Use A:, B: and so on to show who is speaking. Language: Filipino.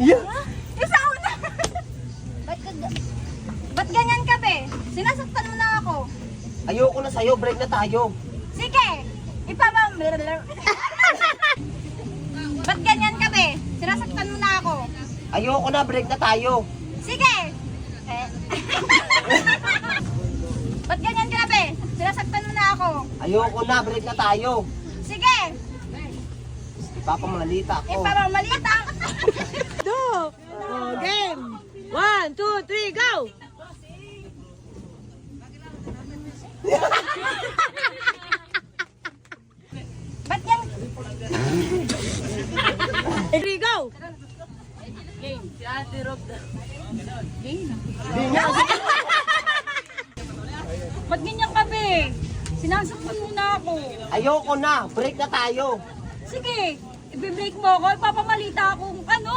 A: Yeah.
B: Isa una. Ba't ganyan ka, be? Sinasaktan mo na ako.
A: Ayoko na sa'yo, break na tayo.
B: Sige, Ba't ganyan ka, be? Sinasaktan mo na ako.
A: Ayoko na, break na tayo.
B: Sige. Ba't ganyan ka, be? Sinasaktan mo na ako.
A: Ayoko na, break na tayo.
B: Sige.
A: Ipapamalita ako.
B: Ipamamalita.
C: Two. Oh, game. 1, 2, 3, go!
B: Ba't yan?
C: 3, go!
B: Ba't ganyan ka, be? Sinasaktan mo na ako.
A: Ayoko na, break na tayo.
B: Sige, i-break mo ako. Ipapamalita akong ano.